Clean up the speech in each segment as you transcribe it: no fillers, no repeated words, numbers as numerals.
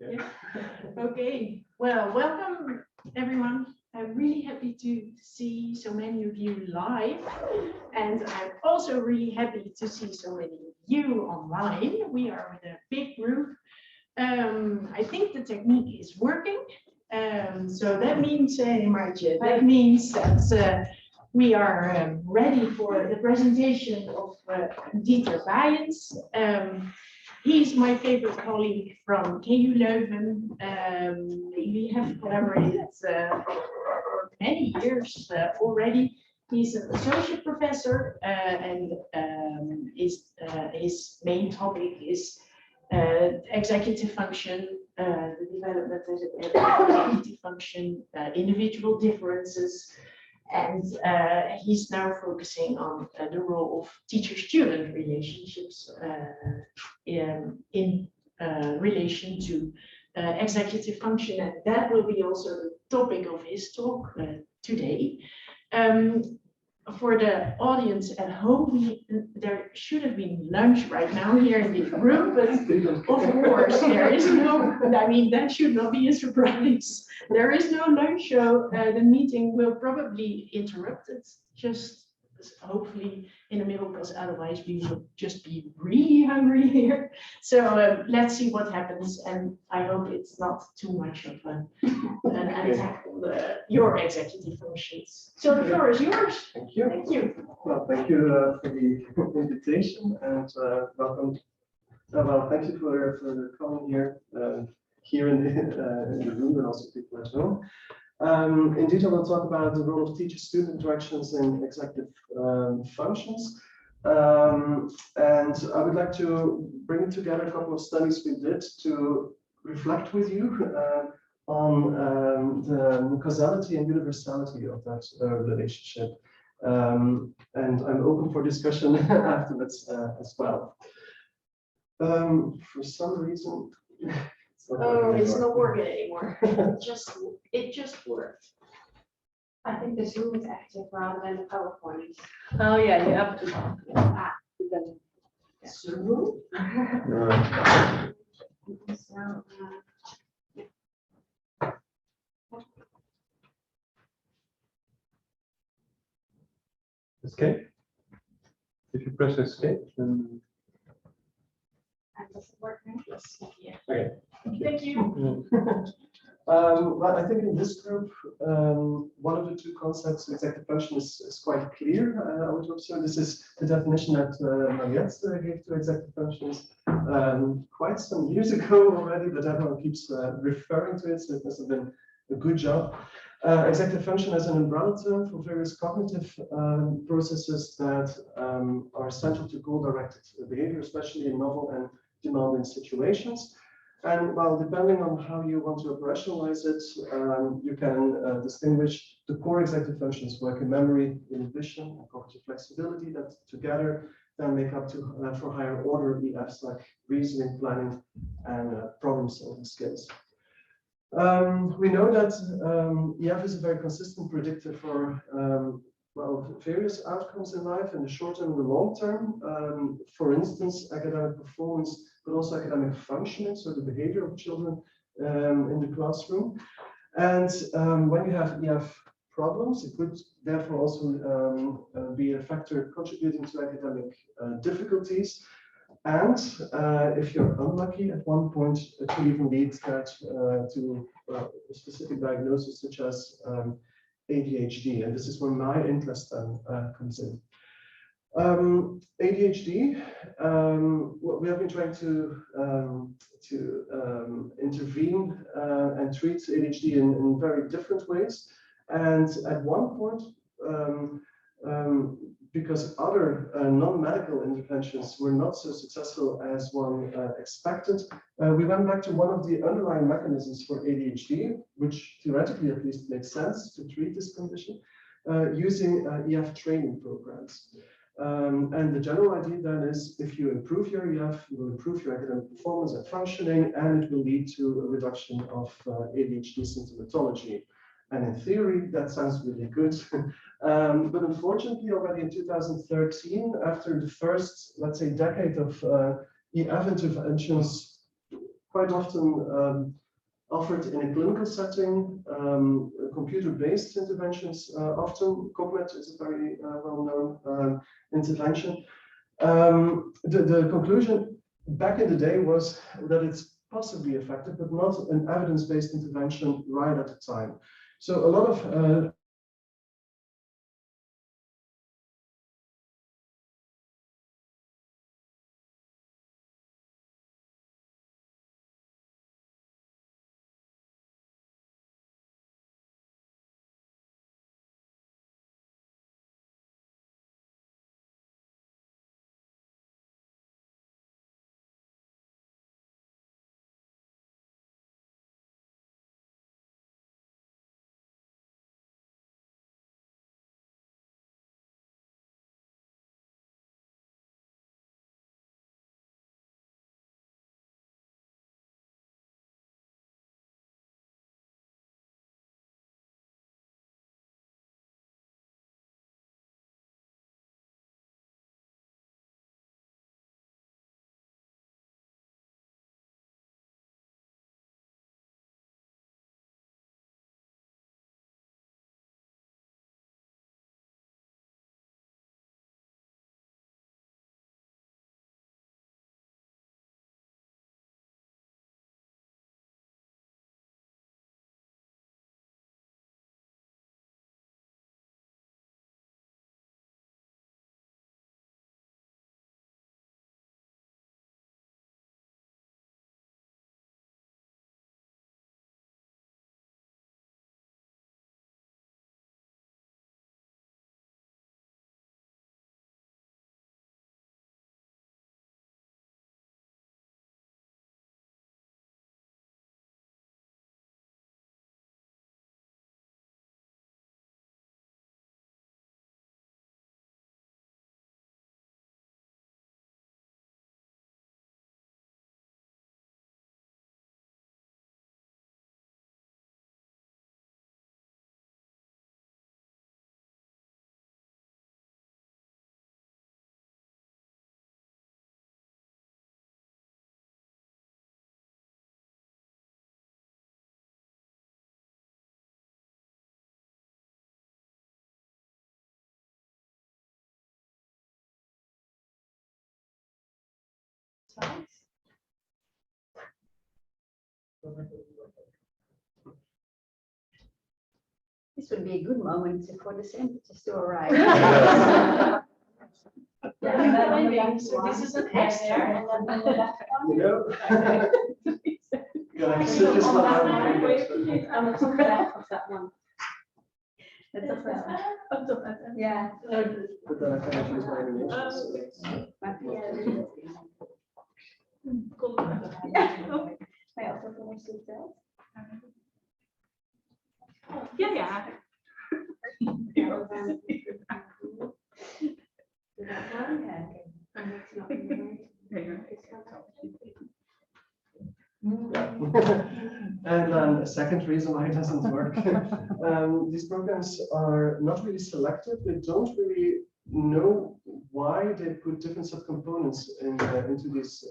Yeah. Okay. Well, welcome everyone. I'm really happy to see so many of you live, and I'm also really happy to see so many of you online. We are with a big group. I think the technique is working. So that means, that means that we are ready for the presentation of Dieter Baeyens. He's my favorite colleague from KU Leuven. We have collaborated for many years already. He's an associate professor, and his main topic is executive function, the development of executive function, individual differences, and he's now focusing on the role of teacher-student relationships in relation to executive function, and that will be also the topic of his talk today. For the audience at home, there should have been lunch right now here in the room, but of course there is no, I mean, that should not be a surprise. There is no lunch, so the meeting will probably interrupt it, just hopefully in the middle, because otherwise we will just be really hungry here. So let's see what happens, and I hope it's not too much of an attack on your executive functions. So the floor is yours. Thank you. Thank you. Well, thank you for the invitation, and welcome. Well, thank you for coming here, here in the room, and also people at home. Indeed, I will talk about the role of teacher-student interactions in executive functions. And I would like to bring together a couple of studies we did to reflect with you on the causality and universality of that relationship. And I'm open for discussion afterwards as well. For some reason, it's not working anymore. It just worked. I think the Zoom is active rather than the PowerPoint. Oh yeah, you have to. Ah, Zoom. so, escape. If you press escape, then. does it work now? Yes. Yeah. Okay. Thank you. Well, I think in this group, one of the two concepts, executive function, is quite clear. I would observe this is the definition that Mariette gave to executive functions quite some years ago already, but everyone keeps referring to it, so it must have been a good job. Executive function as an umbrella term for various cognitive processes that are central to goal-directed behavior, especially in novel and demanding situations. And well, depending on how you want to operationalize it, you can distinguish the core executive functions, working memory, inhibition, and cognitive flexibility, that together then make up to for higher order EFs like reasoning, planning, and problem-solving skills. We know that EF is a very consistent predictor for well, various outcomes in life in the short term and the long term. For instance, academic performance, but also academic functioning, so the behavior of children in the classroom. And when you have EF problems, it could therefore also be a factor contributing to academic difficulties. And if you're unlucky, at one point, it could even lead that to a specific diagnosis such as ADHD, and this is where my interest then comes in. ADHD, we have been trying to intervene and treat ADHD in very different ways. And at one point, because other non-medical interventions were not so successful as one expected, we went back to one of the underlying mechanisms for ADHD, which theoretically at least makes sense to treat this condition, using EF training programs. And the general idea then is if you improve your EF, you will improve your academic performance and functioning, and it will lead to a reduction of ADHD symptomatology. And in theory, that sounds really good. But unfortunately, already in 2013, after the first, let's say, decade of EF interventions quite often offered in a clinical setting, computer-based interventions. Often Cogmet is a very well-known intervention. The conclusion back in the day was that it's possibly effective, but not an evidence-based intervention right at the time. So a lot of This would be a good moment for the sentences to arrive. So this is an extra. you know, can I sit this one out? I'm on the back of that one. That's the first one. Yeah. But then I cannot use my animations. I also finish it out. Yeah, yeah. And then a second reason why it doesn't work. These programs are not really selective. They don't really know why they put different subcomponents into these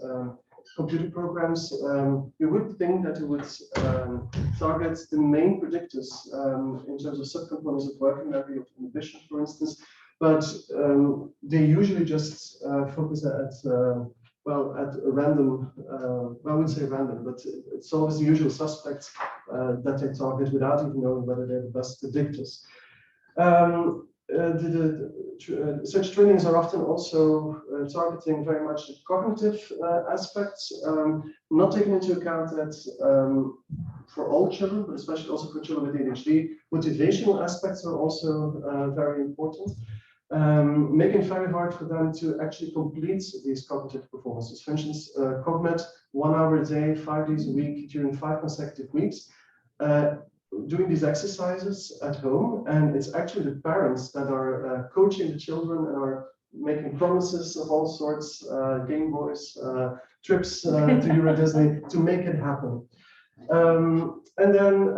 computer programs. You would think that it would target the main predictors in terms of subcomponents of working memory, of inhibition, for instance, but they usually just focus at well, at a random, I wouldn't say random, but it's always the usual suspects that they target without even knowing whether they're the best predictors. Such trainings are often also targeting very much the cognitive aspects, not taking into account that for all children, but especially also for children with ADHD, motivational aspects are also very important. Making it very hard for them to actually complete these cognitive performances. For instance, Cogmet, 1 hour a day, 5 days a week, during 5 consecutive weeks, doing these exercises at home, and it's actually the parents that are coaching the children and are making promises of all sorts, Game Boys, trips to Euro Disney to make it happen. And then,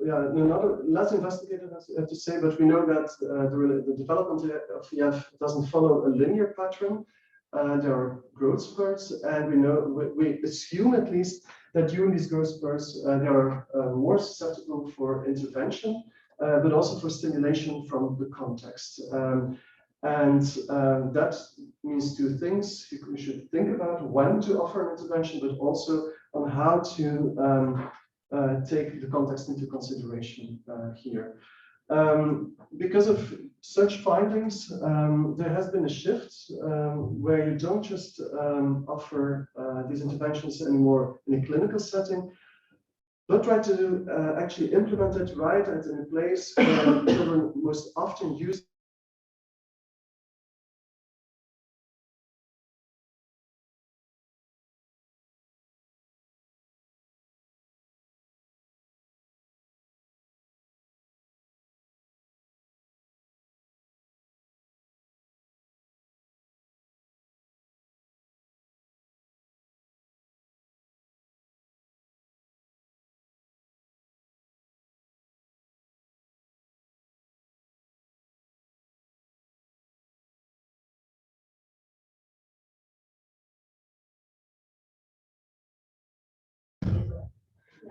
yeah, another less investigated, I have to say, but we know that the development of EF doesn't follow a linear pattern. There are growth spurts, and we assume at least that during these growth spurts they are more susceptible for intervention, but also for stimulation from the context. That means two things. You should think about when to offer an intervention, but also on how to take the context into consideration here. Because of such findings, there has been a shift where you don't just offer these interventions anymore in a clinical setting, but try to actually implement it right and in a place where children most often use.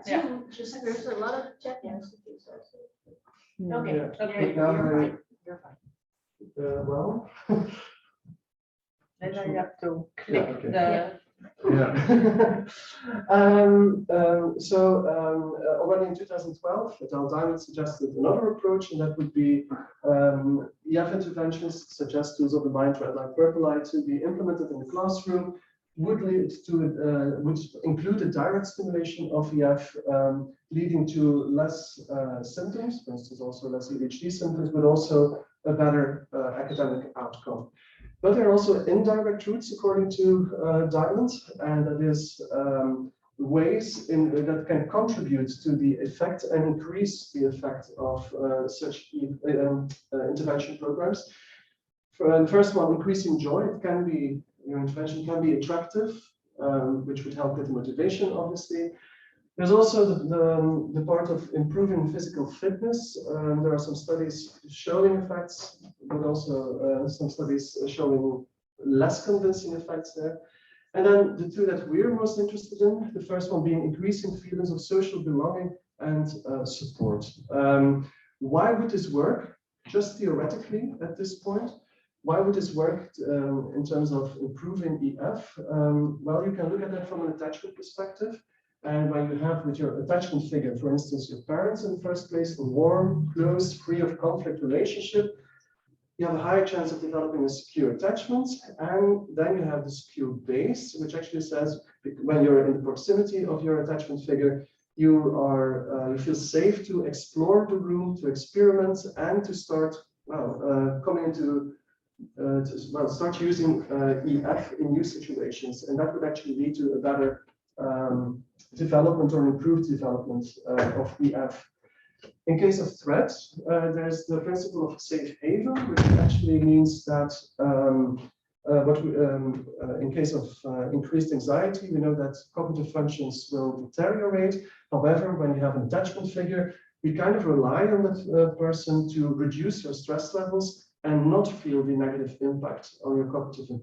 Yeah. Just There's a lot of chat entities also. okay. Yeah. Okay, But now you're I- fine. You're fine. Well, Then you have to click Yeah, okay. the. yeah. Already in 2012, Adele Diamond suggested another approach, and that would be EF interventions, such as tools of the mind, red light, purple light, to be implemented in the classroom, would lead to would include a direct stimulation of EF, leading to less symptoms, for instance, also less ADHD symptoms, but also a better academic outcome. But there are also indirect routes, according to Diamond, and that is ways that can contribute to the effect and increase the effect of such intervention programs. The first one, increasing joy. It can be, your intervention can be attractive, which would help with motivation, obviously. There's also the part of improving physical fitness. There are some studies showing effects, but also some studies showing less convincing effects there. And then the two that we're most interested in, the first one being increasing feelings of social belonging and support. Why would this work? Just theoretically at this point, why would this work in terms of improving EF? Well, you can look at that from an attachment perspective. And when you have with your attachment figure, for instance, your parents in the first place, a warm, close, free of conflict relationship, you have a higher chance of developing a secure attachment. And then you have the secure base, which actually says when you're in the proximity of your attachment figure, you feel safe to explore the room, to experiment, and to start coming into start using EF in new situations. And that would actually lead to a better development or improved development of EF. In case of threat, there's the principle of safe haven, which actually means that in case of increased anxiety, we know that cognitive functions will deteriorate. However, when you have an attachment figure, we kind of rely on that person to reduce your stress levels and not feel the negative impact on your cognitive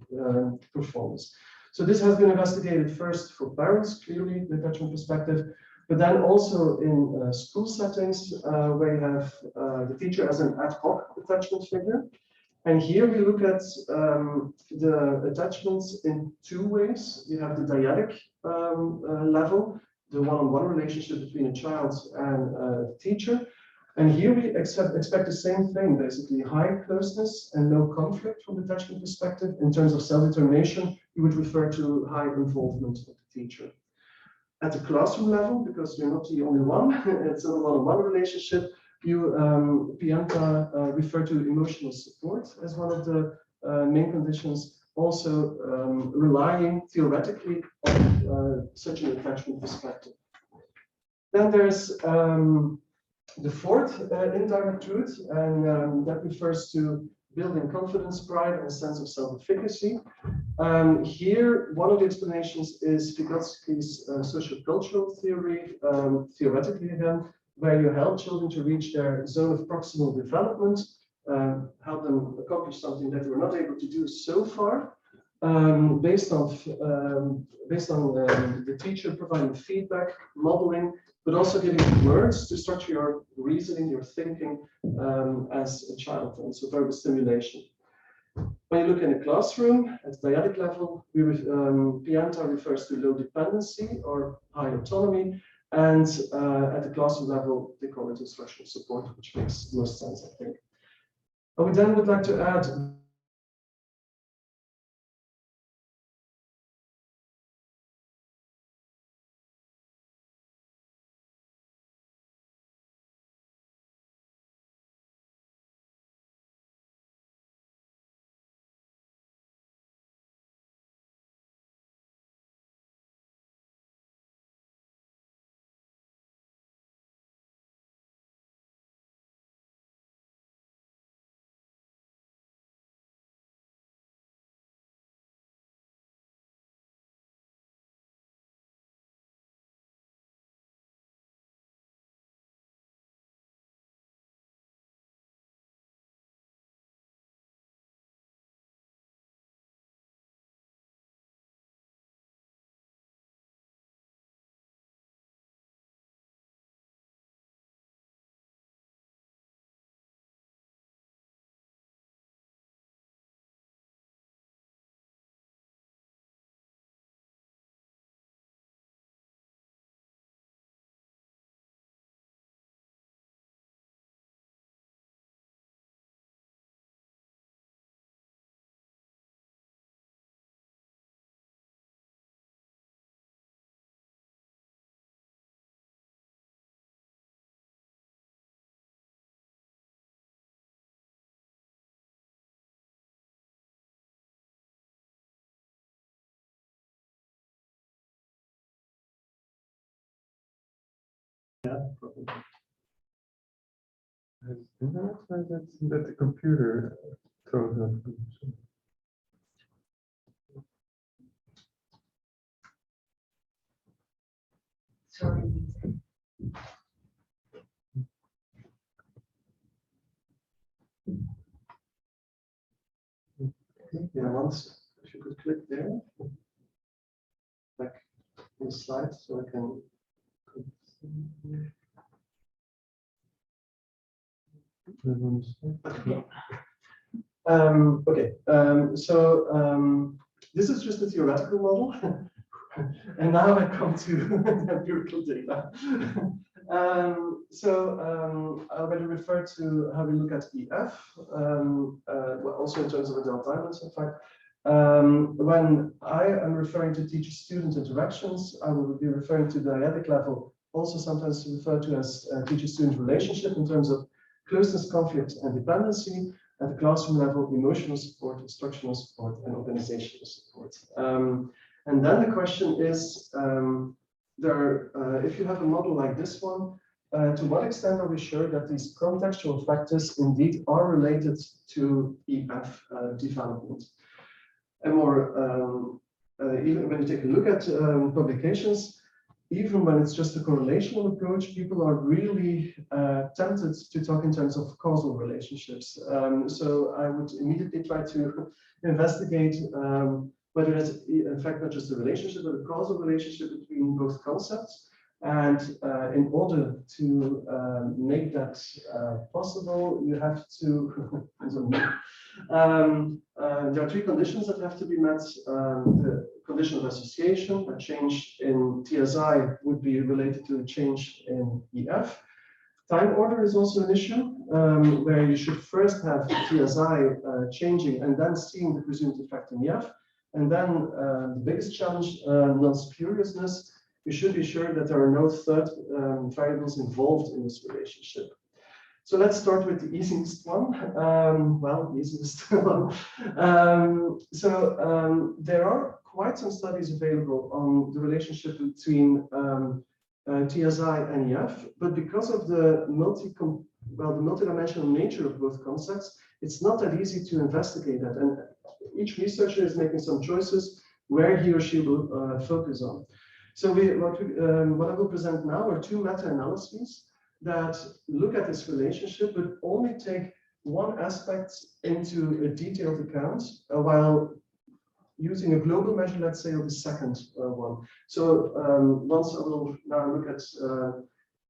performance. So this has been investigated first for parents, clearly, the attachment perspective, but then also in school settings where you have the teacher as an ad hoc attachment figure. And here we look at the attachments in two ways. You have the dyadic level, the one-on-one relationship between a child and a teacher. And here we expect the same thing, basically high closeness and no conflict from the attachment perspective. In terms of self-determination, you would refer to high involvement of the teacher. At the classroom level, because you're not the only one, it's a one-on-one relationship, you, Bianca, refer to emotional support as one of the main conditions, also relying theoretically on such an attachment perspective. Then there's the fourth indirect route, and that refers to building confidence, pride, and a sense of self-efficacy. Here, one of the explanations is Vygotsky's sociocultural theory, theoretically again, where you help children to reach their zone of proximal development, help them accomplish something that they were not able to do so far. based on the teacher providing feedback, modeling, but also giving words to structure your reasoning, your thinking as a child, and so verbal stimulation. When you look in a classroom at dyadic level, Pianta refers to low dependency or high autonomy, and at the classroom level, they call it instructional support, which makes most sense, I think. I would then like to add that the computer throws up. Sorry. Yeah, once if you could click there, like in the slide, so I can. This is just a theoretical model, and now I come to empirical data. I already referred to how we look at EF, well, also in terms of adult diamonds, in fact. When I am referring to teacher-student interactions, I will be referring to the dyadic level, also sometimes referred to as teacher-student relationship in terms of closeness, conflict, and dependency. At the classroom level, emotional support, instructional support, and organizational support. And then the question is, if you have a model like this one, to what extent are we sure that these contextual factors indeed are related to EF development? And more, even when you take a look at publications, even when it's just a correlational approach, people are really tempted to talk in terms of causal relationships. So I would immediately try to investigate whether it's in fact not just a relationship, but a causal relationship between both concepts. And in order to make that possible, you have to, there are three conditions that have to be met. The condition of association, a change in TSI would be related to a change in EF. Time order is also an issue, where you should first have TSI changing and then seeing the presumed effect in EF. And then the biggest challenge, non-spuriousness. You should be sure that there are no third variables involved in this relationship. So let's start with the easiest one. The easiest one. There are quite some studies available on the relationship between TSI and EF, but because of the multidimensional nature of both concepts, it's not that easy to investigate that. And each researcher is making some choices where he or she will focus on. So what I will present now are two meta-analyses that look at this relationship, but only take one aspect into a detailed account, while using a global measure, let's say, of the second one. So once I will now look at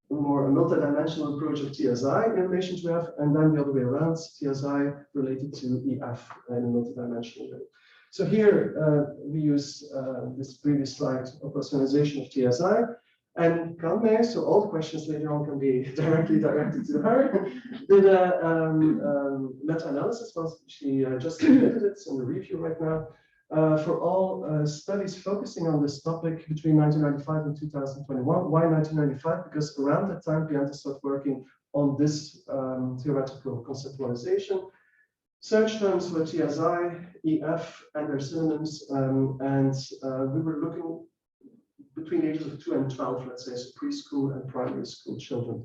more a multidimensional approach of TSI in relation to F, and then the other way around, TSI related to EF in a multidimensional way. So here we use this previous slide of personalization of TSI, and Kanmei, so all the questions later on can be directly directed to her, did a meta-analysis. Well, she just submitted it in the review right now. For all studies focusing on this topic between 1995 and 2021. Why 1995? Because around that time, Baeyens started working on this theoretical conceptualization. Search terms were TSI, EF, and their synonyms, and we were looking between ages of 2 and 12, let's say, so preschool and primary school children.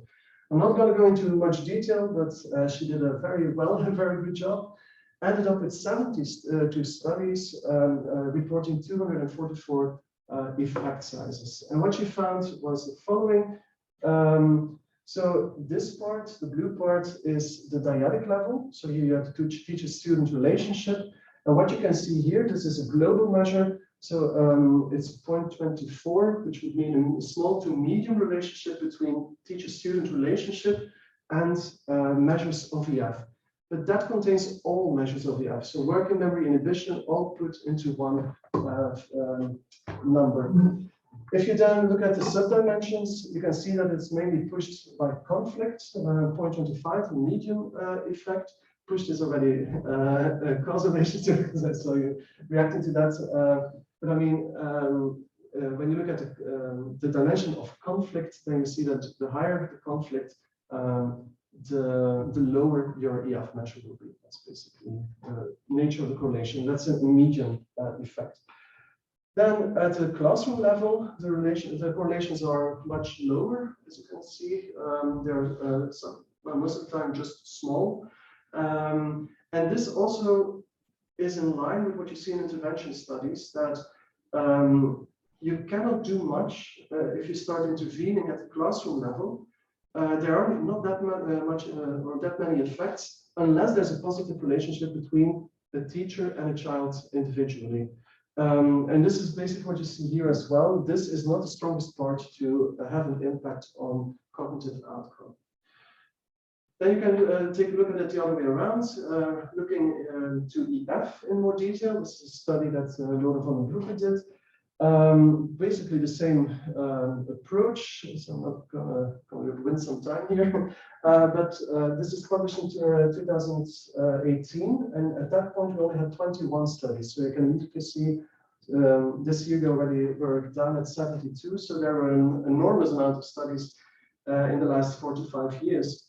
I'm not going to go into much detail, but she did a very good job. Ended up with 72 studies reporting 244 effect sizes. And what she found was the following. So this part, the blue part, is the dyadic level. So here you have the teacher-student relationship. And what you can see here, this is a global measure. So it's 0.24, which would mean a small to medium relationship between teacher-student relationship and measures of EF. But that contains all measures of the F. So working memory, inhibition, all put into one number. If you then look at the subdimensions, you can see that it's mainly pushed by conflict, 0.25, medium effect. Pushed is already a causal relationship because I saw you reacting to that. But I mean, when you look at the dimension of conflict, then you see that the higher the conflict, the lower your EF measure will be. That's basically the nature of the correlation. That's a median effect. Then at the classroom level, the correlations are much lower, as you can see. They're most of the time just small. And this also is in line with what you see in intervention studies, that you cannot do much if you start intervening at the classroom level. There are not that much or that many effects unless there's a positive relationship between the teacher and a child individually. And this is basically what you see here as well. This is not the strongest part to have an impact on cognitive outcome. Then you can take a look at it the other way around, looking to EF in more detail. This is a study that Lode van den Broeke did. Basically the same approach, so I'm not gonna win some time here, but this is published in 2018, and at that point we only had 21 studies. So you can immediately see this year they already were down at 72. So there were an enormous amount of studies in the last 4 to 5 years.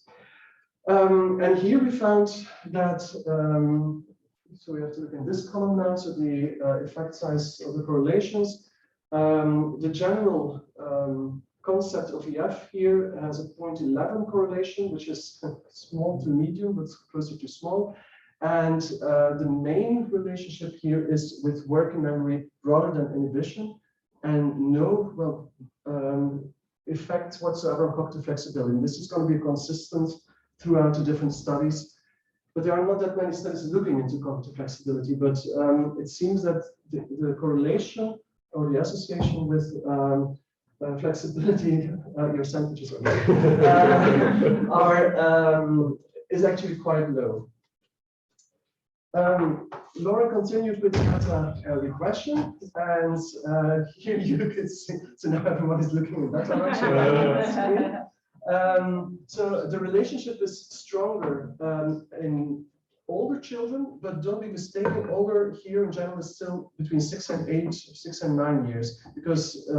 And here we found that. So we have to look in this column now, so the effect size of the correlations. The general concept of EF here has a 0.11 correlation, which is small to medium, but closer to small. And the main relationship here is with working memory rather than inhibition, and no effect whatsoever on cognitive flexibility. And this is going to be consistent throughout the different studies. But there are not that many studies looking into cognitive flexibility, but it seems that the correlation or the association with flexibility, your sentences is actually quite low. Laura continued with data regression, and here you can see, so now everyone is looking in that direction. So the relationship is stronger in older children, but don't be mistaken, older here in general is still between 6 and 9 years, because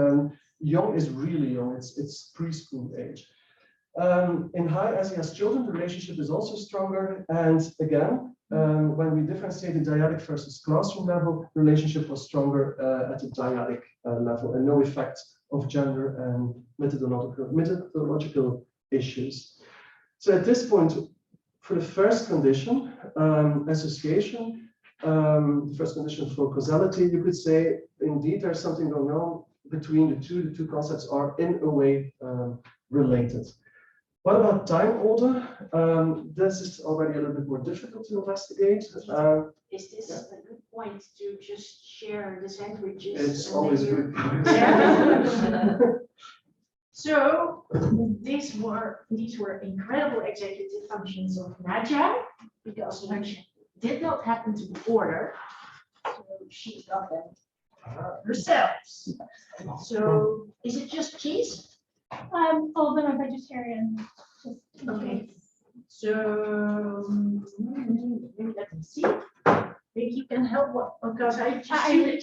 young is really young, it's preschool age. In high SES children, the relationship is also stronger, and again, when we differentiate the dyadic versus classroom level, the relationship was stronger at the dyadic level, and no effect of gender and methodological issues. So at this point, for the first condition, association, the first condition for causality, you could say, indeed, there's something going on between the two. The two concepts are in a way related. What about time order? This is already a little bit more difficult to investigate. Is this Yeah. a good point to just share the sandwiches. It's and always then good. Yeah. So these were incredible executive functions of Nadja, because lunch did not happen to order. So she got them herself. So is it just cheese? All of them are vegetarian. Just in Okay. case. So let me see. Maybe you can help because I just I-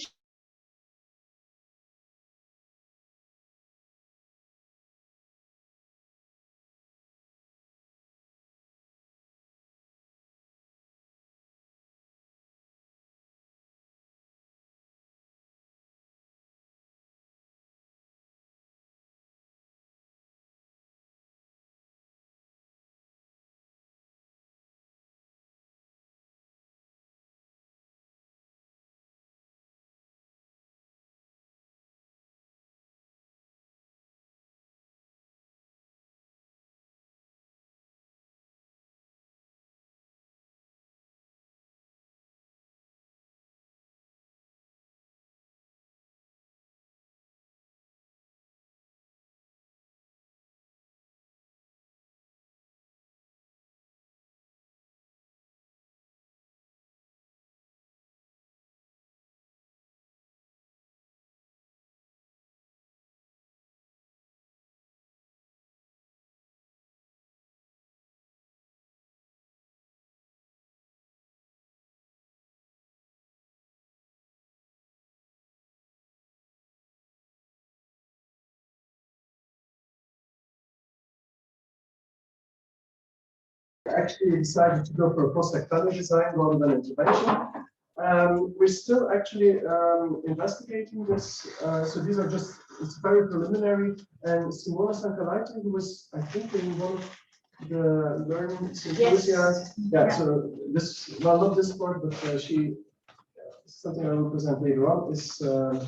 Actually decided to go for a post-academic design rather than intervention. We're still actually investigating this. So these are just, it's very preliminary. And Simona Sankalaiti, who was, I think, in one of the learning symposiums. Yeah, so this, well, not this part, but she, something I will present later on, is a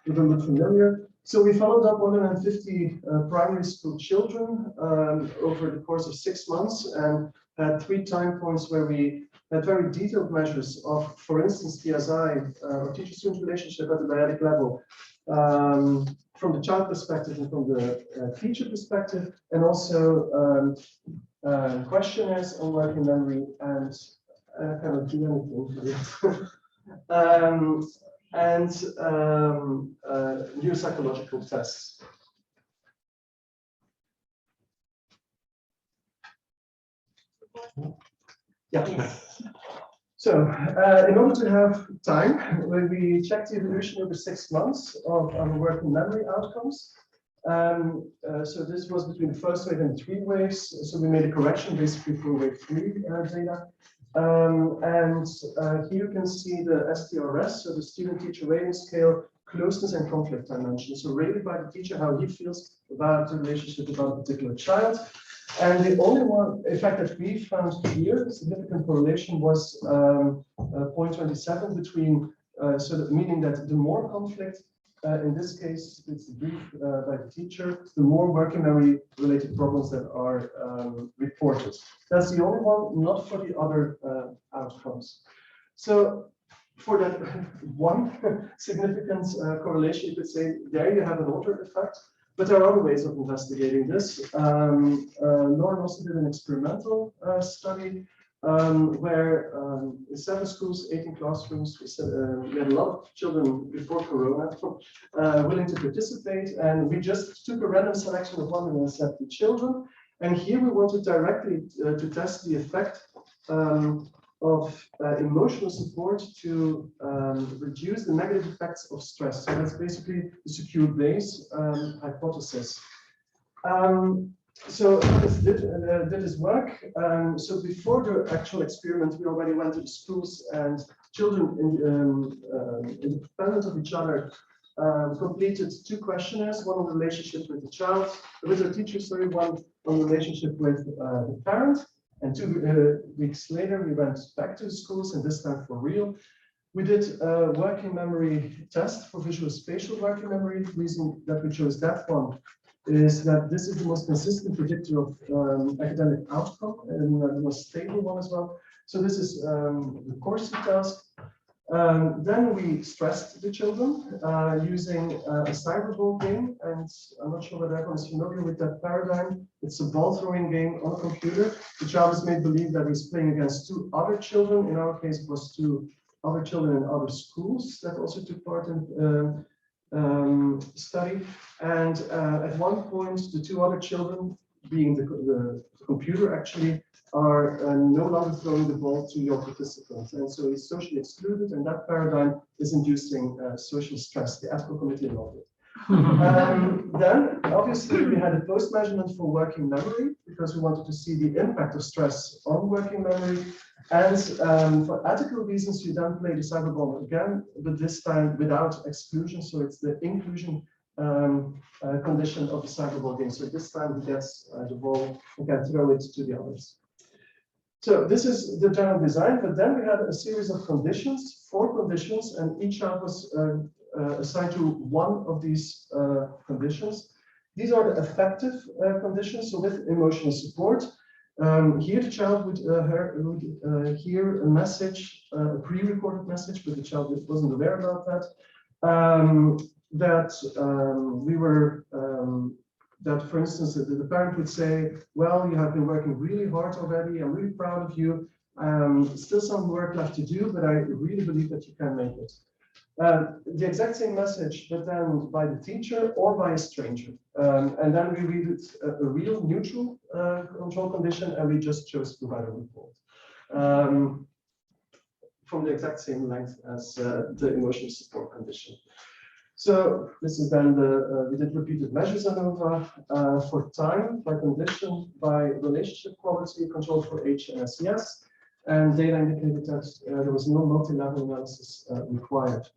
little bit familiar. So we followed up 150 primary school children over the course of 6 months and had 3 time points where we had very detailed measures of, for instance, PSI, or teacher-student relationship at the dyadic level, from the child perspective and from the teacher perspective, and also questionnaires on working memory, and I cannot do anything for it. And neuropsychological tests. Yeah. Yes. So, in order to have time, when we checked the evolution over 6 months of our working memory outcomes, so this was between the first wave and 3 waves. So we made a correction basically for wave 3 data. And here you can see the STRS, so the student-teacher rating scale, closeness and conflict dimension. So rated by the teacher how he feels about the relationship about a particular child. And the only one effect that we found here, significant correlation, was 0.27 between, so that meaning that the more conflict, in this case, it's briefed by the teacher, the more working memory related problems that are reported. That's the only one, not for the other outcomes. So for that one significant correlation, you could say there you have an order effect, but there are other ways of investigating this. Lauren also did an experimental study where in 7 schools, 18 classrooms, we had a lot of children before Corona willing to participate, and we just took a random selection of 170 children. And here we wanted directly to test the effect of emotional support to reduce the negative effects of stress. So that's basically the secure base hypothesis. So this did this work. So before the actual experiment, we already went to the schools, and children independent of each other completed 2 questionnaires, one on the relationship with the child, with the teacher, sorry, one on the relationship with the parent. And 2 weeks later, we went back to the schools, and this time for real. We did a working memory test for visual spatial working memory. The reason that we chose that one is that this is the most consistent predictor of academic outcome and the most stable one as well. So this is the Corsi task. Then we stressed the children using a cyberball game, and I'm not sure whether everyone is familiar with that paradigm. It's a ball throwing game on a computer. The child is made believe that he's playing against two other children. In our case, it was two other children in other schools that also took part in study. And at one point, the two other children, being the computer actually, are no longer throwing the ball to your participants. And so he's socially excluded, and that paradigm is inducing social stress. The ethical committee loved it. Then, obviously, we had a post measurement for working memory because we wanted to see the impact of stress on working memory. And for ethical reasons, you then play the cyberball again, but this time without exclusion. So it's the inclusion condition of the cyberball game. So this time he gets the ball and can throw it to the others. So this is the general design, but then we had a series of conditions, 4 conditions, and each child was assigned to one of these conditions. These are the affective conditions, so with emotional support. Here the child would hear a message, a pre-recorded message, but the child wasn't aware about that. That, for instance, the parent would say, well, you have been working really hard already. I'm really proud of you. Still some work left to do, but I really believe that you can make it. The exact same message, but then by the teacher or by a stranger. And then we read it a real neutral control condition, and we just chose to write a report. From the exact same length as the emotional support condition. So this is then we did repeated measures ANOVA for time, by condition, by relationship quality, control for H and SES, and data indicated that there was no multi-level analysis required.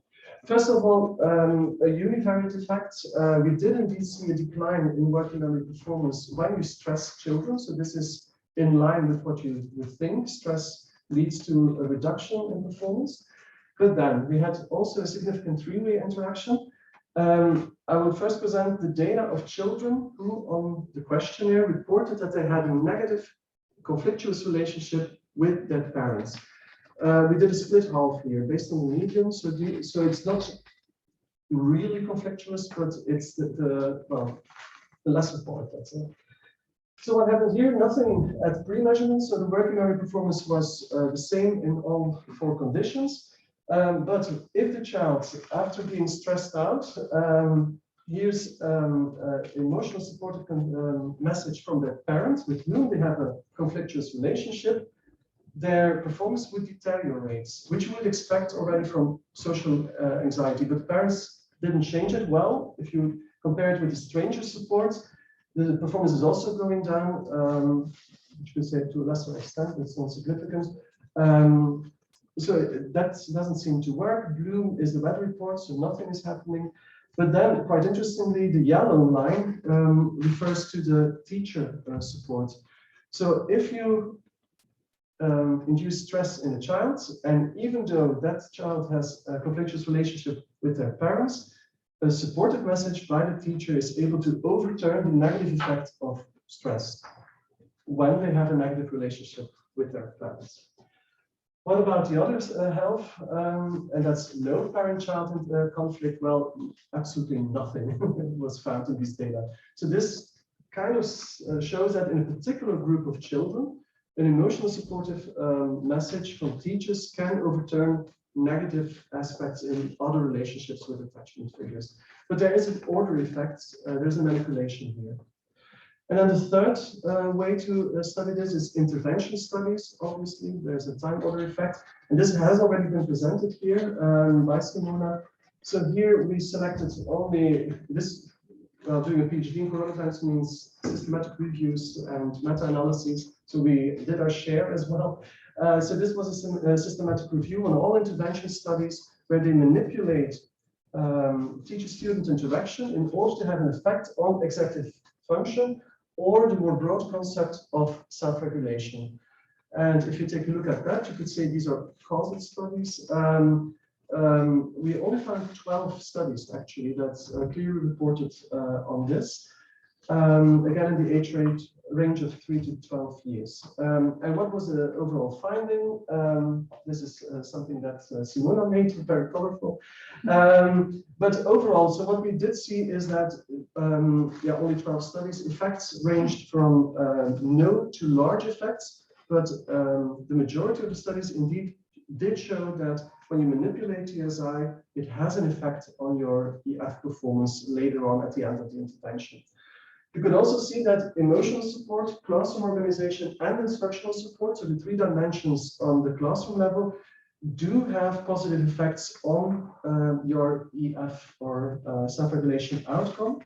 First of all, a univariate effect. We did indeed see a decline in working memory performance when you stress children. So this is in line with what you would think. Stress leads to a reduction in performance. But then we had also a significant three-way interaction. I will first present the data of children who on the questionnaire reported that they had a negative conflictuous relationship with their parents. We did a split half here based on the median, so it's not really conflictuous, but it's the lesser part, that's it. So what happened here? Nothing at pre-measurement, so the working memory performance was the same in all 4 conditions. But if the child, after being stressed out, here's emotional supportive message from their parents with whom they have a conflictuous relationship, their performance would deteriorate, which you would expect already from social anxiety. But parents didn't change it well. If you compare it with the stranger support, the performance is also going down, which we say to a lesser extent, it's not significant. So that doesn't seem to work. Blue is the weather report, so nothing is happening. But then, quite interestingly, the yellow line refers to the teacher support. So if you induce stress in a child, and even though that child has a conflictuous relationship with their parents, a supportive message by the teacher is able to overturn the negative effect of stress when they have a negative relationship with their parents. What about the other health? And that's no parent-child conflict. Well, absolutely nothing was found in these data. So this kind of shows that in a particular group of children, an emotional supportive message from teachers can overturn negative aspects in other relationships with attachment figures. But there is an order effect. There's a manipulation here. And then the third way to study this is intervention studies. Obviously, there's a time order effect. And this has already been presented here by Simona. So here we selected only this, doing a PhD in coronavirus means systematic reviews and meta-analyses. So we did our share as well. So this was a systematic review on all intervention studies where they manipulate teacher-student interaction in order to have an effect on executive function, or the more broad concept of self-regulation. And if you take a look at that, you could say these are causal studies. We only found 12 studies actually that clearly reported on this. again in the age range of 3 to 12 years. And what was the overall finding? This is something that Simona made, very colorful. But overall, so what we did see is that only 12 studies, effects ranged from no to large effects, but the majority of the studies indeed did show that when you manipulate TSI, it has an effect on your EF performance later on at the end of the intervention. You could also see that emotional support, classroom organization, and instructional support, so the 3 dimensions on the classroom level, do have positive effects on your EF or self-regulation outcome.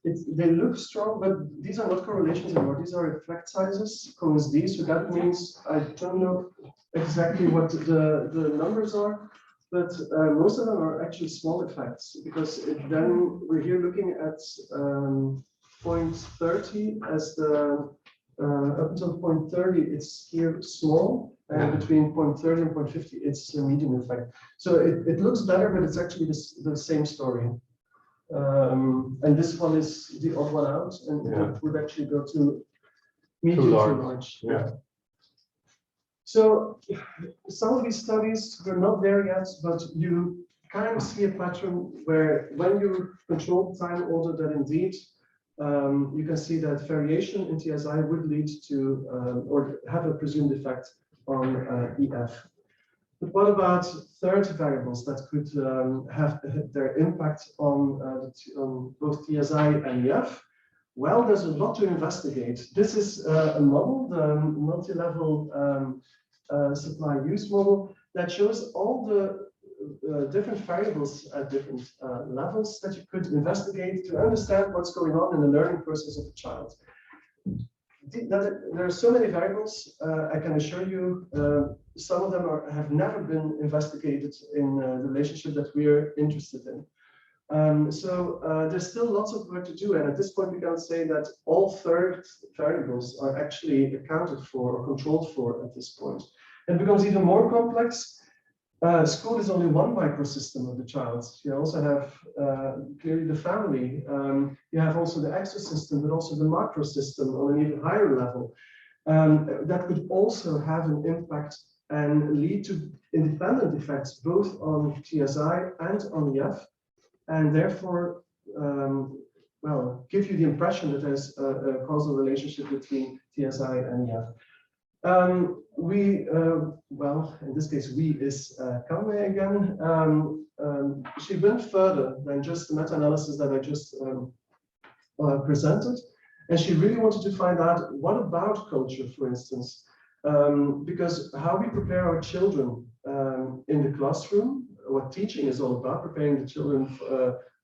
They look strong, but these are not correlations anymore. These are effect sizes, COSD. So that means I don't know exactly what the numbers are, but most of them are actually small effects, because then we're here looking at 0.30 as the up until 0.30, it's here small, and between 0.30 and 0.50, it's a medium effect. So it looks better, but it's actually the same story. And this one is the odd one out, and it would actually go to medium to large. Yeah. So some of these studies were not there yet, but you kind of see a pattern where when you control the time order, that indeed you can see that variation in TSI would lead to or have a presumed effect on EF. But what about third variables that could have their impact on both TSI and EF? Well, there's a lot to investigate. This is a model, the multi-level supply use model, that shows all the different variables at different levels that you could investigate to understand what's going on in the learning process of a child. There are so many variables. I can assure you, some of them have never been investigated in the relationship that we are interested in. So there's still lots of work to do, and at this point we can say that all third variables are actually accounted for or controlled for at this point. It becomes even more complex. School is only one microsystem of the child. You also have clearly the family. You have also the exosystem, but also the macro system on an even higher level. That could also have an impact and lead to independent effects both on TSI and on EF, and therefore, well, give you the impression that there's a causal relationship between TSI and EF. Well, in this case, we is Kamwe again. She went further than just the meta-analysis that I just presented, and she really wanted to find out what about culture, for instance, because how we prepare our children in the classroom, what teaching is all about, preparing the children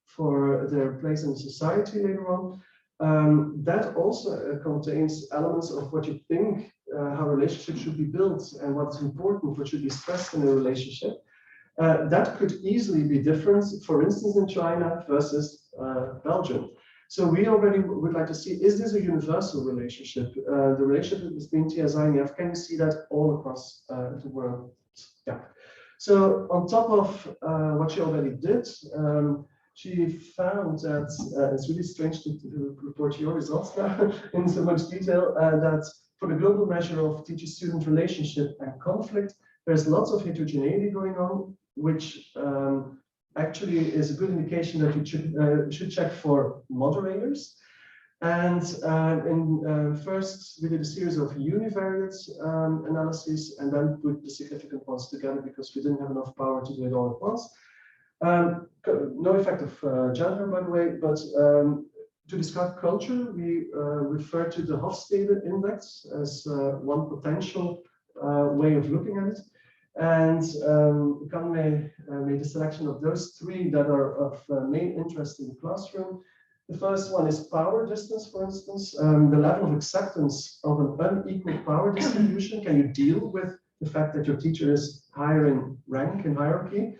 for their place in society later on. That also contains elements of what you think how relationships should be built and what's important, what should be stressed in a relationship. That could easily be different, for instance, in China versus Belgium. So we already would like to see, is this a universal relationship? The relationship between TSI and EF, can you see that all across the world? Yeah. So on top of what she already did, she found that it's really strange to report your results now in so much detail, that for the global measure of teacher-student relationship and conflict, there's lots of heterogeneity going on, which actually is a good indication that you should check for moderators. And first, we did a series of univariate analyses and then put the significant ones together because we didn't have enough power to do it all at once. No effect of gender, by the way, but to describe culture, we refer to the Hofstede index as one potential way of looking at it. And Kanme made a selection of those three that are of main interest in the classroom. The first one is power distance, for instance, the level of acceptance of an unequal power distribution. Can you deal with the fact that your teacher is higher in rank and hierarchy?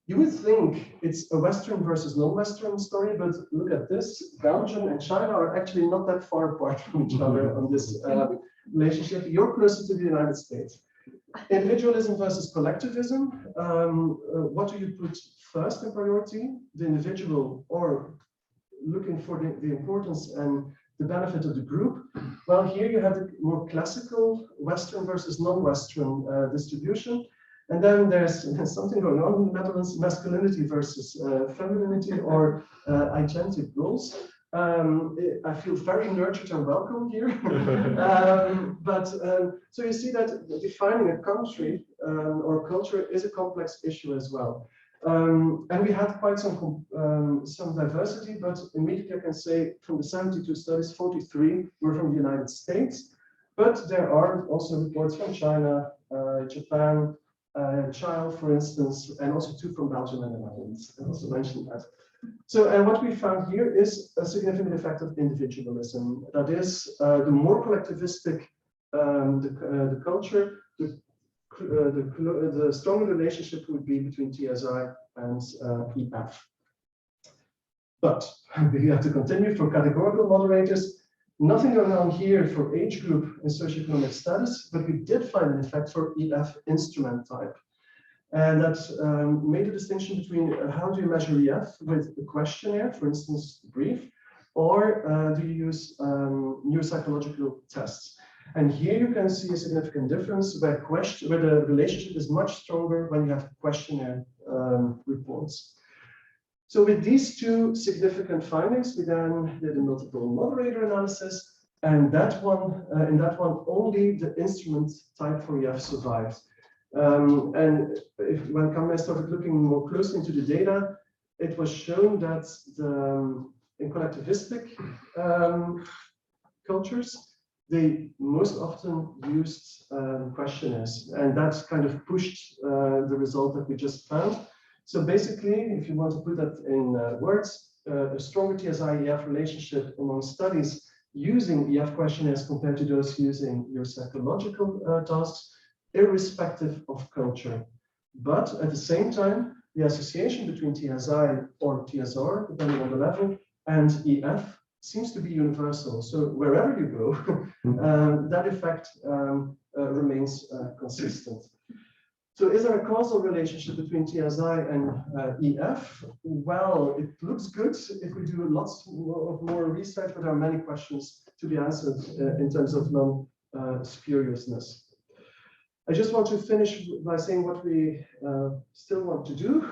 You would think it's a Western versus non-Western story, but look at this. Belgium and China are actually not that far apart from each other on this relationship. You're closer to the United States. Individualism versus collectivism. What do you put first in priority? The individual or looking for the importance and the benefit of the group? Well, here you have the more classical Western versus non-Western distribution. And then there's something going on in the Netherlands, masculinity versus femininity or agentic roles. I feel very nurtured and welcome here. So you see that defining a country or culture is a complex issue as well. And we had quite some diversity, but immediately I can say from the 72 studies, 43 were from the United States, but there are also reports from China, Japan, Chile, for instance, and also two from Belgium and the Netherlands. I also mentioned that. So, and what we found here is a significant effect of individualism. That is, the more collectivistic the culture, the stronger relationship would be between TSI and EF. But we have to continue for categorical moderators. Nothing going on here for age group and socioeconomic status, but we did find an effect for EF instrument type. And that made a distinction between how do you measure EF with a questionnaire, for instance, brief, or do you use neuropsychological tests? And here you can see a significant difference where the relationship is much stronger when you have questionnaire reports. So with these two significant findings, we then did a multiple moderator analysis, and that one, in that one, only the instrument type for EF survived. And when Kamei started looking more closely into the data, it was shown that in collectivistic cultures, they most often used questionnaires, and that kind of pushed the result that we just found. So basically, if you want to put that in words, a stronger TSI-EF relationship among studies using EF questionnaires compared to those using your psychological tasks, irrespective of culture. But at the same time, the association between TSI or TSR, depending on the level, and EF seems to be universal. So wherever you go, that effect remains consistent. So is there a causal relationship between TSI and EF? Well, it looks good if we do lots more research, but there are many questions to be answered in terms of non-spuriousness. I just want to finish by saying what we still want to do.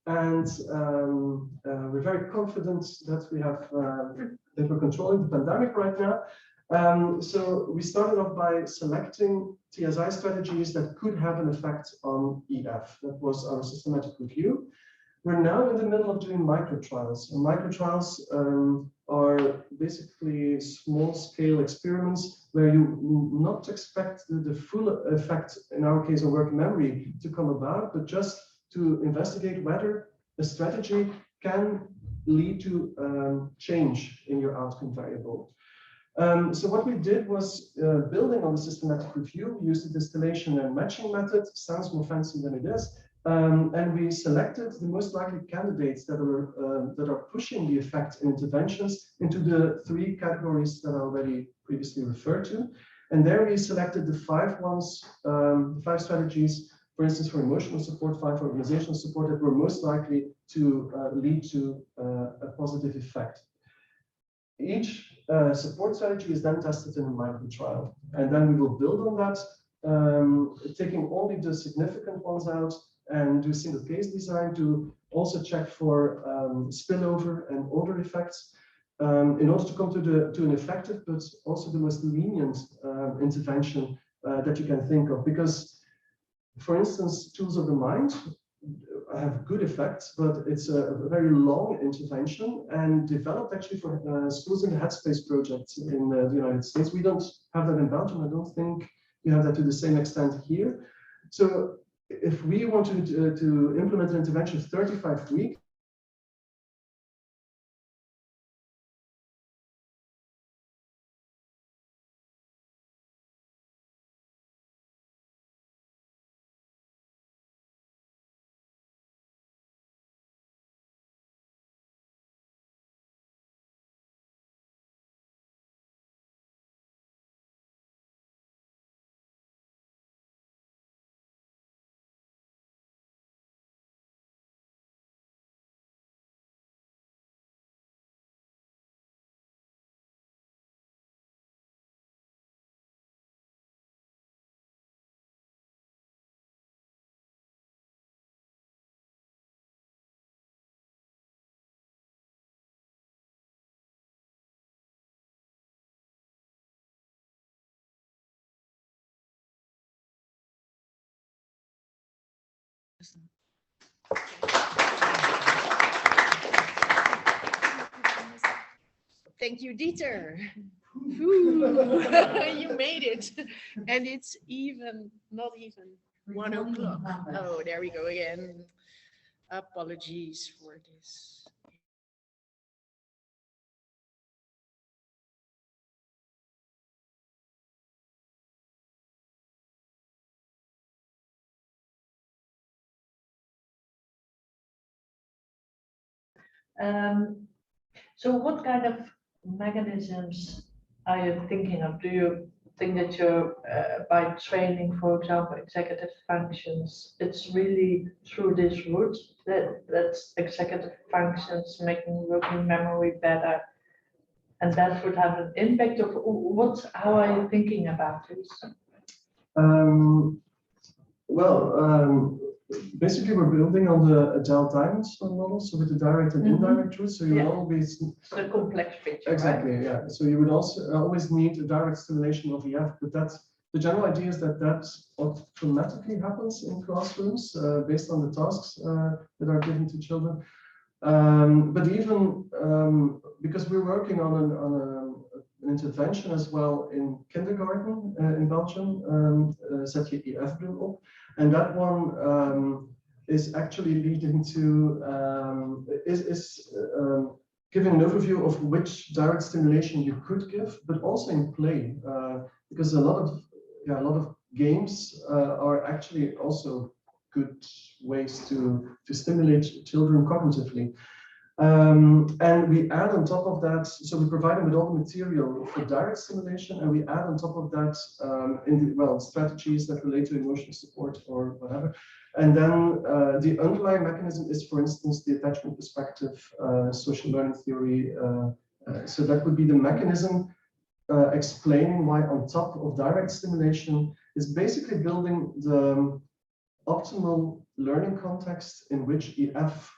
We're very confident that we're controlling the pandemic right now. So we started off by selecting TSI strategies that could have an effect on EF. That was our systematic review. We're now in the middle of doing micro-trials. And micro-trials are basically small-scale experiments where you not expect the full effect, in our case, of working memory to come about, but just to investigate whether a strategy can lead to change in your outcome variable. So what we did was building on the systematic review, we used the distillation and matching method. Sounds more fancy than it is. And we selected the most likely candidates that are pushing the effect in interventions into the three categories that I already previously referred to. And there we selected the five strategies for instance, for emotional support, 5 for organizational support, that were most likely to lead to a positive effect. Each support strategy is then tested in a micro trial, and then we will build on that, taking only the significant ones out and do single case design to also check for spillover and odor effects in order to come to an effective but also the most lenient intervention that you can think of. Because, for instance, tools of the mind have good effects, but it's a very long intervention and developed actually for schools in the Headspace project in the United States. We don't have that in Belgium. I don't think we have that to the same extent here. So if we want to implement an intervention 35 weeks, Thank you, Dieter. You made it. And it's not even 1 o'clock. Oh, there we go again. Apologies for this. So what kind of mechanisms are you thinking of? Do you think that you're, by training, for example, executive functions, it's really through this route that's executive functions making working memory better, and that would have an impact of how are you thinking about this? Basically, we're building on the agile diamond model, so with the direct and indirect routes. So you always the complex picture. Exactly, right? Yeah. So you would also always need a direct stimulation of EF, but that's the general idea is that automatically happens in classrooms based on the tasks that are given to children. But even because we're working on an intervention as well in kindergarten in Belgium, zet je EF-bril op. And that one is actually leading to giving an overview of which direct stimulation you could give, but also in play, because a lot of games are actually also good ways to stimulate children cognitively. And we add on top of that, so we provide them with all the material for direct stimulation, and we add on top of that strategies that relate to emotional support or whatever. And then the underlying mechanism is, for instance, the attachment perspective, social learning theory. So that would be the mechanism explaining why on top of direct stimulation is basically building the optimal learning context in which EF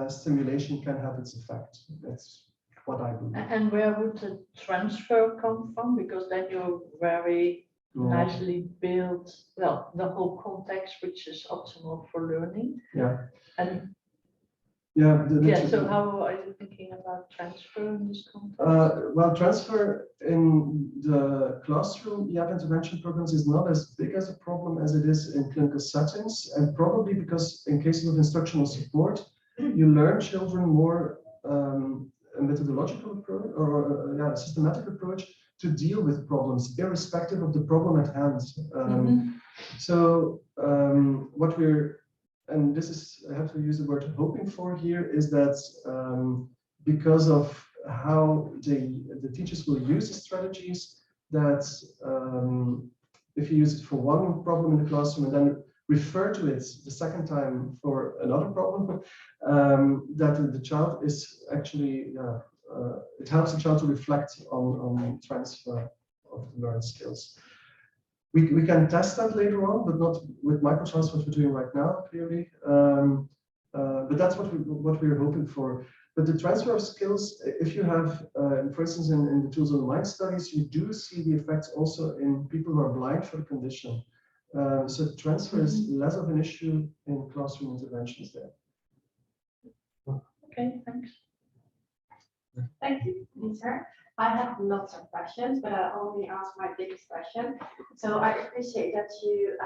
stimulation can have its effect. That's what I believe. And where would the transfer come from? Because then you're very nicely built, well, the whole context, which is optimal for learning. Yeah. And so how are you thinking about transfer in this context? Well, transfer in the classroom EF intervention programs is not as big as a problem as it is in clinical settings, and probably because in cases of instructional support, you learn children more a methodological approach or a systematic approach to deal with problems, irrespective of the problem at hand. So what we're, and this is, I have to use the word hoping for here, is that because of how the teachers will use the strategies, that if you use it for one problem in the classroom and then refer to it the second time for another problem, that the child is actually, it helps the child to reflect on transfer of the learned skills. We can test that later on, but not with microtrans, what we're doing right now, clearly. But that's what we're hoping for. But the transfer of skills, if you have, for instance, in the tools of the mind studies, you do see the effects also in people who are blind for the condition. So transfer is less of an issue in classroom interventions there. Okay, thanks. Thank you, Lisa. I have lots of questions, but I'll only ask my biggest question. So I appreciate that you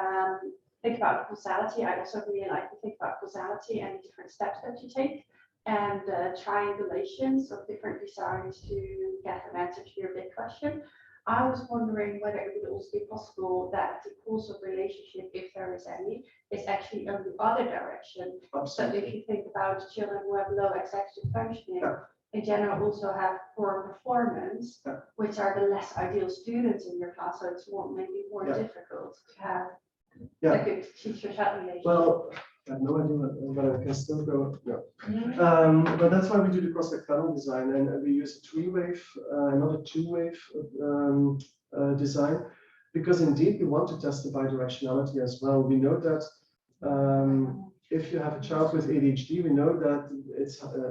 think about causality. I also really like to think about causality and the different steps that you take and triangulations of different designs to get an answer to your big question. I was wondering whether it would also be possible that the causal relationship, if there is any, is actually in the other direction. So if you think about children who have low executive functioning, in general also have poor performance, which are the less ideal students in your class, so it's maybe more difficult to have a good teacher-child relationship. Well, I have no idea, but I can still go. But that's why we do the cross-sectional design, and we use a three-wave, not a two-wave design, because indeed we want to test the bidirectionality as well. We know that if you have a child with ADHD, we know that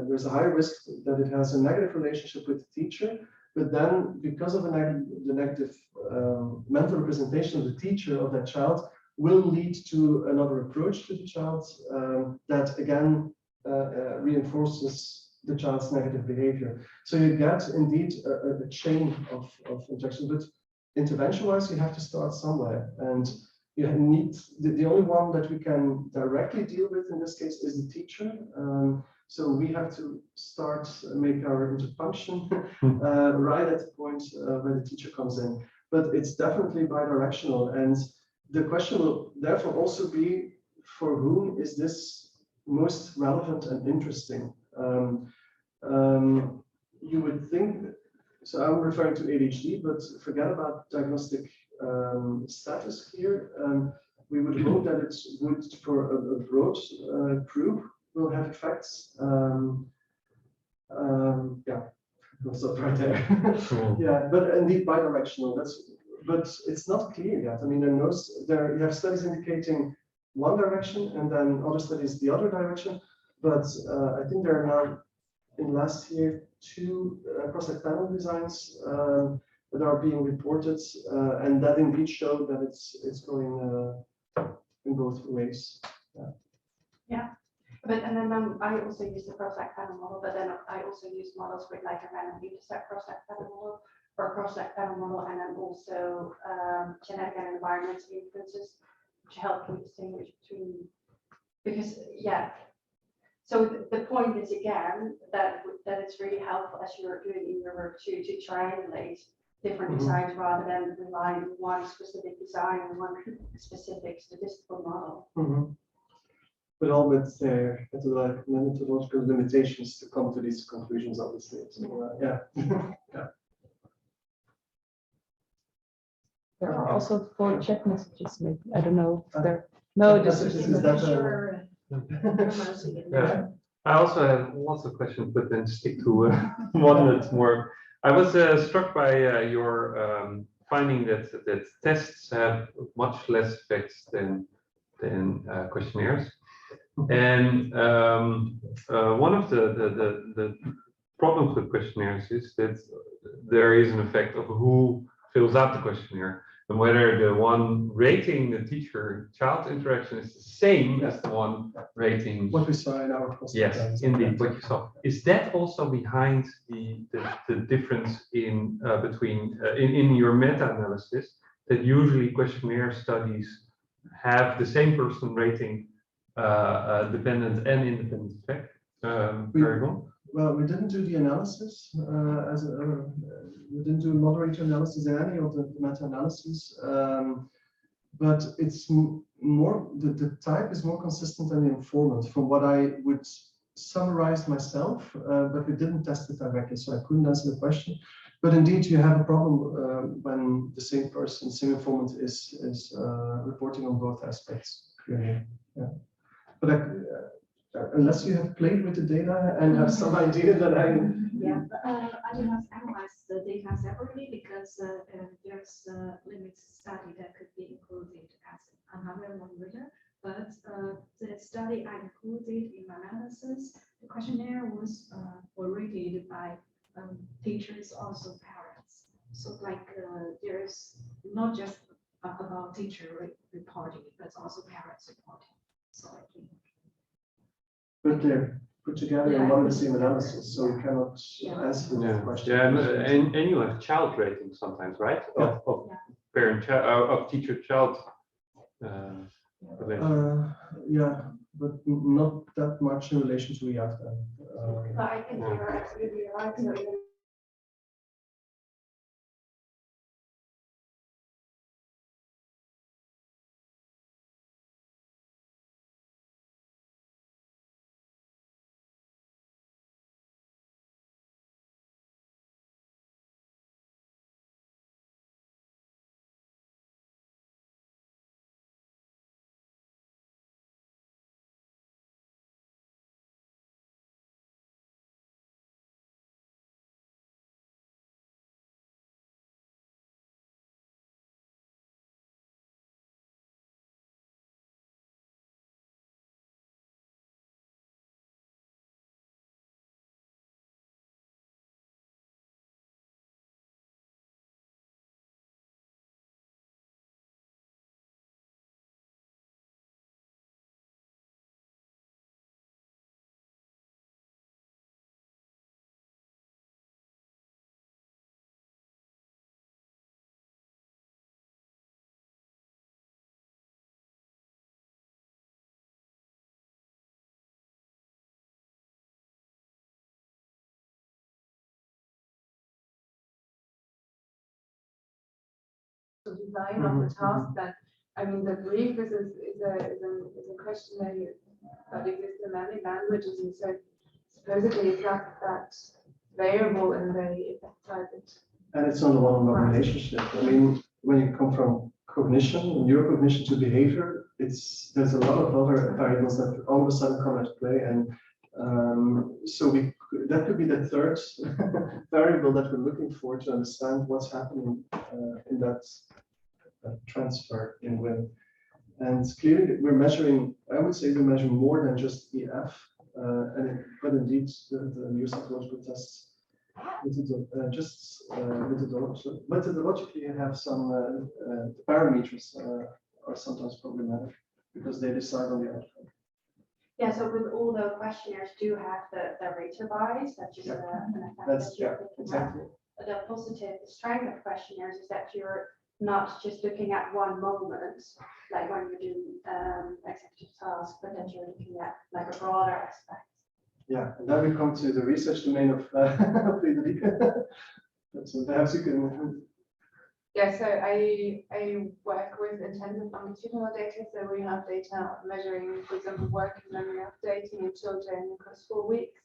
there's a high risk that it has a negative relationship with the teacher, but then because of the negative mental representation of the teacher of that child, will lead to another approach to the child that again reinforces the child's negative behavior. So you get indeed a chain of injection, but intervention-wise, you have to start somewhere. And you need the only one that we can directly deal with in this case is the teacher. So we have to make our intervention right at the point where the teacher comes in. But it's definitely bidirectional, and the question will therefore also be, for whom is this most relevant and interesting? You would think, so I'm referring to ADHD, but forget about diagnostic status here. We would hope that it would, for a broad group, will have effects. Yeah, we'll stop right there. Yeah, but indeed bidirectional. But it's not clear yet. I mean, you have studies indicating one direction and then other studies the other direction. But I think there are now, in last year, 2 cross-sectional designs that are being reported, and that indeed show that it's going in both ways. Yeah. But and then I also use the cross-sectional model, but then I also use models with like a random intersect cross-sectional model, or cross-sectional model, and then also genetic and environmental influences, which help you distinguish between, because so the point is again that it's really helpful as you're doing in your work to triangulate different designs rather than relying on one specific design or one specific statistical model. But all with their methodological limitations to come to these conclusions, obviously. So, yeah. There are also 4 chat messages, maybe. I don't know if there. No, this is that. Yeah. I also have lots of questions, but then stick to one that's more. I was struck by your finding that tests have much less effects than questionnaires. And one of the problems with questionnaires is that there is an effect of who fills out the questionnaire and whether the one rating the teacher-child interaction is the same as the one rating what we saw in our process. Yes, indeed, what you saw. Is that also behind the difference in between in your meta-analysis that usually questionnaire studies have the same person rating dependent and independent effect? Variable? Well, we didn't do the analysis we didn't do moderator analysis in any of the meta-analyses, but it's more the type is more consistent than the informant from what I would summarize myself, but we didn't test it directly, so I couldn't answer the question. But indeed, you have a problem when the same person, same informant is reporting on both aspects. clearly. Yeah. But unless you have played with the data and have some idea that Yeah, I did not analyze the data separately because there's a limit study that could be included as another one reader. But the study I included in my analysis, the questionnaire was rated by teachers, also parents. So like there's not just about teacher reporting, but also parents reporting. So I think. but they're put together in one and the same analysis, so you cannot answer the question. Yeah, and you have child rating sometimes, right? Of parent, of teacher-child. Yeah, but not that much in relation to EF then. But I think you're absolutely right. So design of the task that, I mean, the brief is a questionnaire that exists in many languages, and so supposedly it's not that variable in the effect type. And it's not a one-on-one relationship. I mean, when you come from cognition, neurocognition to behavior, there's a lot of other variables that all of a sudden come into play, and so that could be the third variable that we're looking for to understand what's happening in that transfer in will. And clearly we're measuring, I would say we're measuring more than just EF, but indeed the new psychological tests methodologically have some parameters are sometimes problematic because they decide on the outcome. yeah, so with all the questionnaires do have the rater bias, that's just an effect that you're looking at. Exactly. The positive strength of questionnaires is that you're not just looking at one moment, like when you're doing executive tasks, but that you're looking at like a broader aspect. Yeah, and then we come to the research domain of Friederike. So perhaps you can. Yeah, so I work with intensive longitudinal data, so we have data measuring, for example, working memory updating in children across 4 weeks,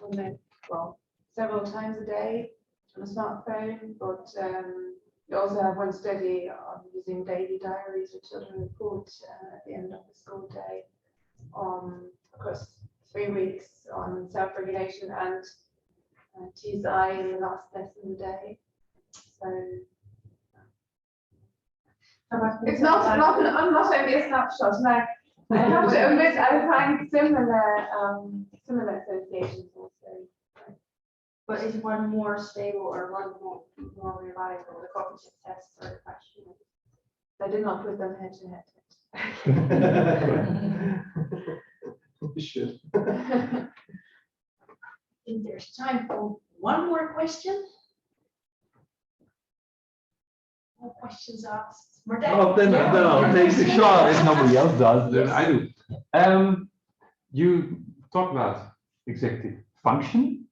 and then, well, several times a day on a smartphone, but we also have one study on using daily diaries which children report at the end of the school day across 3 weeks on self-regulation and TSI in the last less than a day. So it's not only a snapshot. No, I have to admit I find similar associations also. But is one more stable or one more reliable? The cognitive tests or the questionnaires? I did not put them head to head. You should. I think there's time for one more question. More questions asked. Well, then I'll take the shot if nobody else does, then I do. You talk about executive function,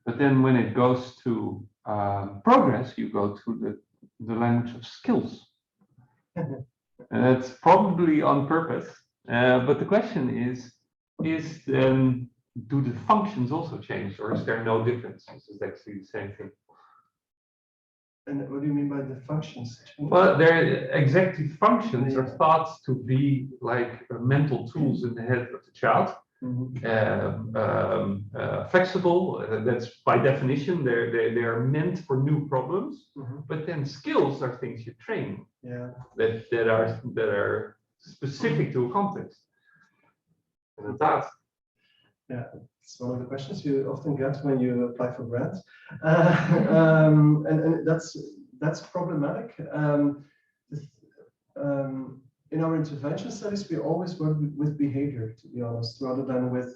but then when it goes to progress, you go to the language of skills. And that's probably on purpose. But the question is do the functions also change, or is there no difference? Is it actually the same thing? And what do you mean by the functions? Well, their executive functions are thought to be like mental tools in the head of the child. Flexible, that's by definition, they are meant for new problems, but then skills are things you train, that are specific to a context. And that's it's one of the questions you often get when you apply for grants, and that's problematic. In our intervention studies, we always work with behavior, to be honest, rather than with,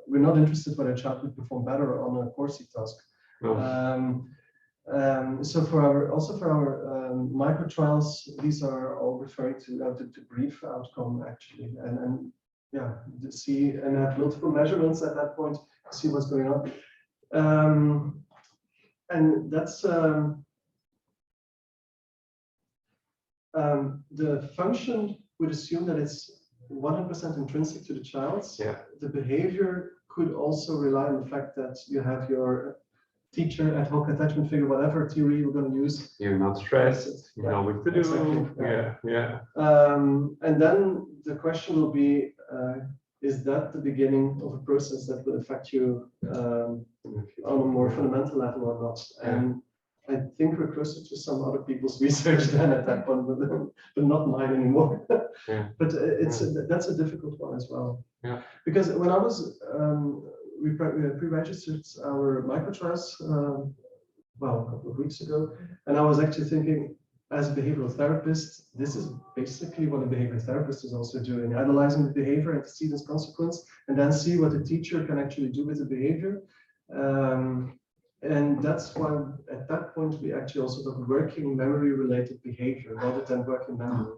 we're not interested whether a child would perform better on a Corsi task. no. So for our micro trials, these are all referring to brief outcome actually, and yeah, to see and have multiple measurements at that point to see what's going on, and that's. The function would assume that it's 100% intrinsic to the child. Yeah. The behavior could also rely on the fact that you have your teacher ad hoc attachment figure, whatever theory you're going to use. You're not stressed, you know what to do. Exactly. Yeah. And then the question will be, is that the beginning of a process that will affect you on a more fundamental level or not? And I think we're closer to some other people's research than at that point, but not mine anymore. But that's a difficult one as well. Yeah. Because when I was, we pre-registered our microtrials, well, a couple of weeks ago, and I was actually thinking, as a behavioral therapist, this is basically what a behavioral therapist is also doing, analyzing the behavior, antecedent consequence, and then see what the teacher can actually do with the behavior. And that's why at that point we actually also talk working memory related behavior rather than working memory.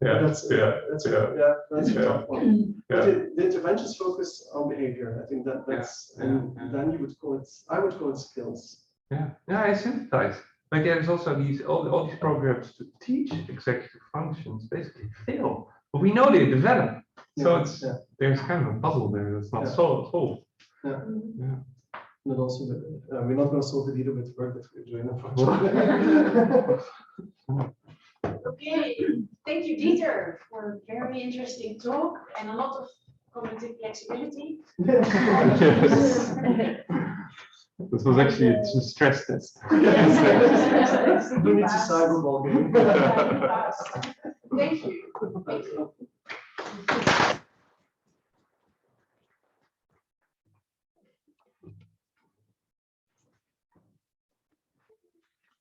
That's a tough one. The interventions focus on behavior. I think that's then you would call it. I would call it skills. Yeah, I sympathize. But there's also all these programs to teach executive functions basically fail, but we know they develop. So there's kind of a puzzle there that's not solved. Yeah. But also, we're not going to solve it either with the work that we're doing, unfortunately. Okay, thank you, Dieter, for a very interesting talk and a lot of cognitive flexibility. This was actually a stress test. Who needs a cyberball game? Thank you.